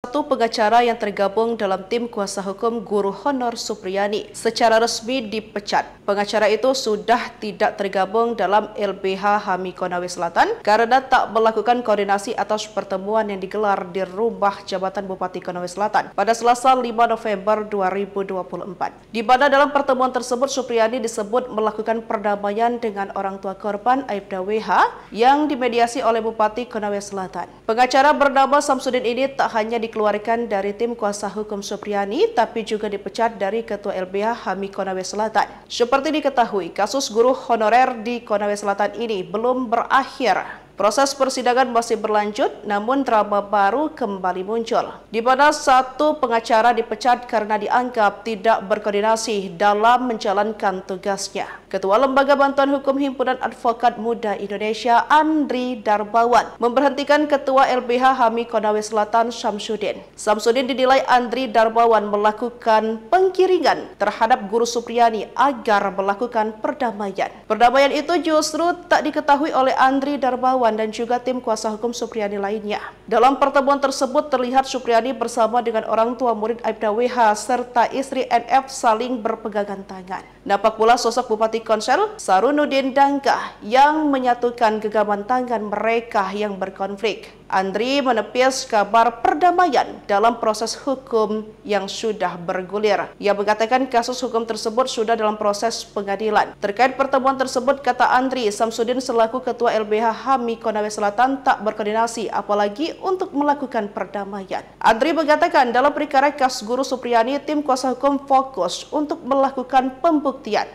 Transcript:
Satu pengacara yang tergabung dalam tim kuasa hukum guru honor Supriyani secara resmi dipecat. Pengacara itu sudah tidak tergabung dalam LBH HAMI Konawe Selatan karena tak melakukan koordinasi atas pertemuan yang digelar di rumah jabatan Bupati Konawe Selatan pada Selasa 5 November 2024. Di mana dalam pertemuan tersebut Supriyani disebut melakukan perdamaian dengan orang tua korban Aibda WH yang dimediasi oleh Bupati Konawe Selatan. Pengacara bernama Samsudin ini tak hanya dikeluarkan dari tim kuasa hukum Supriyani, tapi juga dipecat dari Ketua LBH HAMI Konawe Selatan. Seperti diketahui, kasus guru honorer di Konawe Selatan ini belum berakhir. Proses persidangan masih berlanjut, namun drama baru kembali muncul, di mana satu pengacara dipecat karena dianggap tidak berkoordinasi dalam menjalankan tugasnya. Ketua Lembaga Bantuan Hukum Himpunan Advokat Muda Indonesia, Andri Darbawan, memberhentikan Ketua LBH HAMI Konawe Selatan, Samsudin. Samsudin dinilai Andri Darbawan melakukan penggiringan terhadap guru Supriyani agar melakukan perdamaian. Perdamaian itu justru tak diketahui oleh Andri Darbawan dan juga tim kuasa hukum Supriyani lainnya. Dalam pertemuan tersebut terlihat Supriyani bersama dengan orang tua murid Aibda WH serta istri NF saling berpegangan tangan. Nampak pula sosok Bupati Konsel Sarunudin Dangkah yang menyatukan genggaman tangan mereka yang berkonflik. Andri menepis kabar perdamaian dalam proses hukum yang sudah bergulir. Ia mengatakan kasus hukum tersebut sudah dalam proses pengadilan. Terkait pertemuan tersebut, kata Andri, Samsudin selaku Ketua LBH HAMI Konawe Selatan tak berkoordinasi apalagi untuk melakukan perdamaian. Andri mengatakan dalam perkara kasus guru Supriyani, tim kuasa hukum fokus untuk melakukan pembuktian.